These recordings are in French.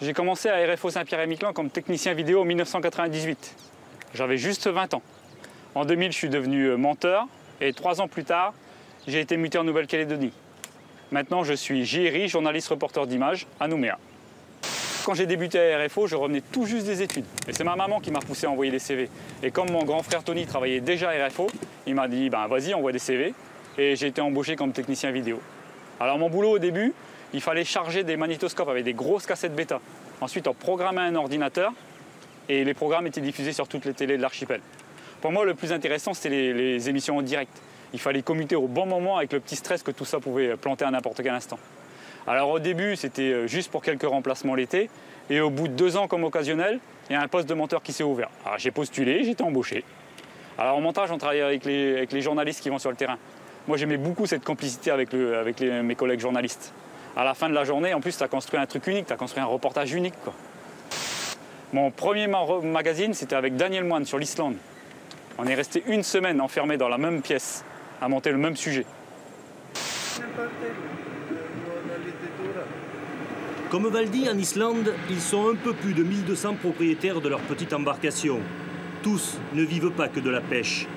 J'ai commencé à RFO Saint-Pierre-et-Miquelon comme technicien vidéo en 1998. J'avais juste 20 ans. En 2000, je suis devenu monteur et 3 ans plus tard, j'ai été muté en Nouvelle-Calédonie. Maintenant, je suis JRI, journaliste reporter d'images à Nouméa. Quand j'ai débuté à RFO, je revenais tout juste des études. Et c'est ma maman qui m'a poussé à envoyer des CV. Et comme mon grand frère Tony travaillait déjà à RFO, il m'a dit vas-y, envoie des CV. Et j'ai été embauché comme technicien vidéo. Alors mon boulot au début, il fallait charger des magnétoscopes avec des grosses cassettes bêta. Ensuite, on programmait un ordinateur et les programmes étaient diffusés sur toutes les télés de l'archipel. Pour moi, le plus intéressant, c'était les émissions en direct. Il fallait commuter au bon moment avec le petit stress que tout ça pouvait planter à n'importe quel instant. Alors au début, c'était juste pour quelques remplacements l'été. Et au bout de 2 ans comme occasionnel, il y a un poste de monteur qui s'est ouvert. Alors j'ai postulé, j'ai été embauché. Alors en montage, on travaille avec les journalistes qui vont sur le terrain. Moi, j'aimais beaucoup cette complicité avec mes collègues journalistes. À la fin de la journée, en plus, tu as construit un truc unique, tu as construit un reportage unique, quoi. Mon premier magazine, c'était avec Daniel Moine sur l'Islande. On est resté 1 semaine enfermés dans la même pièce, à monter le même sujet. Comme Valdi en Islande, ils sont un peu plus de 1200 propriétaires de leur petite embarcation. Tous ne vivent pas que de la pêche.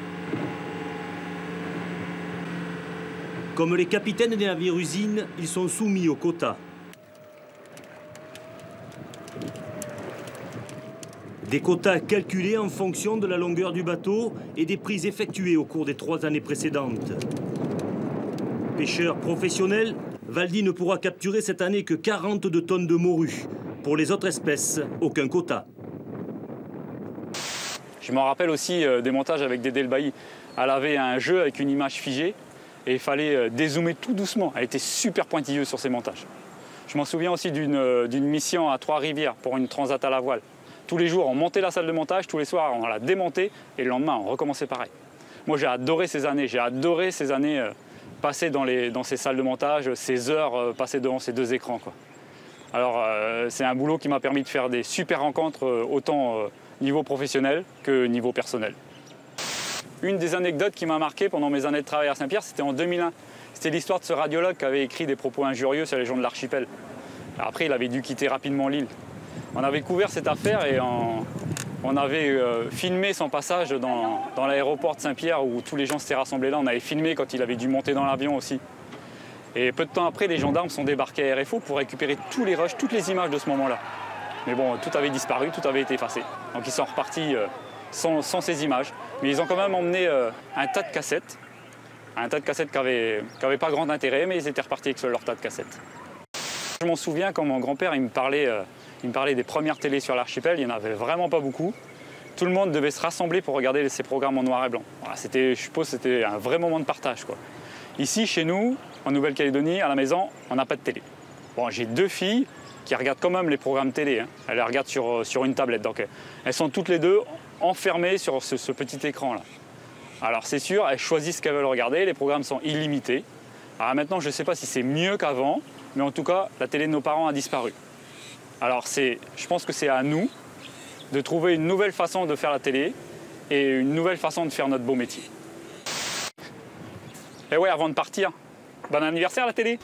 Comme les capitaines des navires-usines, ils sont soumis aux quotas. Des quotas calculés en fonction de la longueur du bateau et des prises effectuées au cours des 3 années précédentes. Pêcheur professionnel, Valdi ne pourra capturer cette année que 42 tonnes de morue. Pour les autres espèces, aucun quota. Je me rappelle aussi des montages avec Dédé le Bailly. Elle avait un jeu avec une image figée et il fallait dézoomer tout doucement. Elle était super pointilleuse sur ses montages. Je m'en souviens aussi d'une mission à Trois-Rivières pour une transat à la voile. Tous les jours, on montait la salle de montage, tous les soirs, on la démontait et le lendemain, on recommençait pareil. Moi, j'ai adoré ces années passées dans ces salles de montage, ces heures passées devant ces 2 écrans, quoi. Alors, c'est un boulot qui m'a permis de faire des super rencontres, autant niveau professionnel que niveau personnel. Une des anecdotes qui m'a marqué pendant mes années de travail à Saint-Pierre, c'était en 2001. C'était l'histoire de ce radiologue qui avait écrit des propos injurieux sur les gens de l'archipel. Après, il avait dû quitter rapidement l'île. On avait couvert cette affaire et on avait filmé son passage dans l'aéroport de Saint-Pierre où tous les gens s'étaient rassemblés là. On avait filmé quand il avait dû monter dans l'avion aussi. Et peu de temps après, les gendarmes sont débarqués à RFO pour récupérer tous les rushs, toutes les images de ce moment-là. Mais bon, tout avait disparu, tout avait été effacé. Donc ils sont repartis sans ces images. Mais ils ont quand même emmené un tas de cassettes. Un tas de cassettes qui n'avaient pas grand intérêt, mais ils étaient repartis avec leur tas de cassettes. Je m'en souviens quand mon grand-père il me parlait des premières télés sur l'archipel, il n'y en avait vraiment pas beaucoup. Tout le monde devait se rassembler pour regarder ces programmes en noir et blanc. Voilà, je suppose que c'était un vrai moment de partage, quoi. Ici, chez nous, en Nouvelle-Calédonie, à la maison, on n'a pas de télé. Bon, j'ai 2 filles qui regardent quand même les programmes télé, hein. Elles les regardent sur une tablette. Donc elles sont toutes les 2 enfermées sur ce petit écran-là. Alors c'est sûr, elles choisissent ce qu'elles veulent regarder, les programmes sont illimités. Alors maintenant, je ne sais pas si c'est mieux qu'avant, mais en tout cas, la télé de nos parents a disparu. Alors je pense que c'est à nous de trouver une nouvelle façon de faire la télé et une nouvelle façon de faire notre beau métier. Et ouais, avant de partir, bon anniversaire la télé!